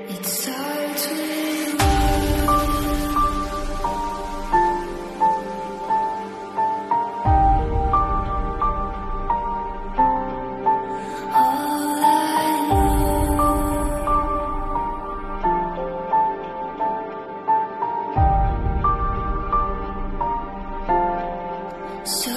It starts with all I know. So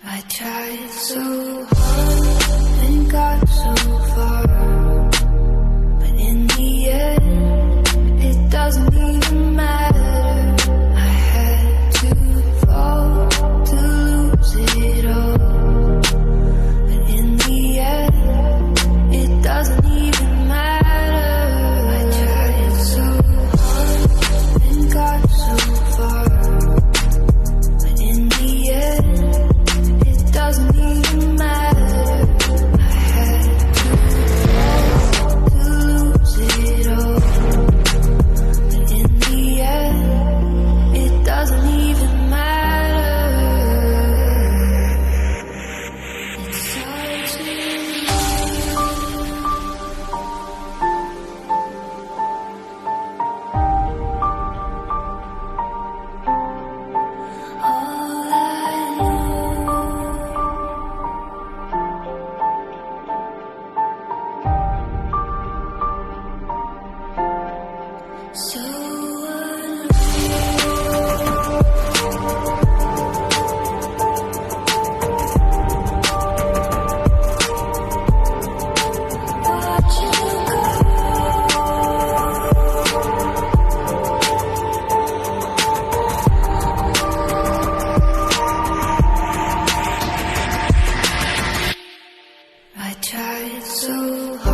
I tried so hard and got so far, but in the end, it doesn't even matter. I had to fall to lose it all, but in the end, it doesn't even matter. I tried so hard and got so far, but in the end, doesn't even matter. I had to lose it all, but in the end, it doesn't even matter. It starts with all I know. So watch you go. I tried so hard.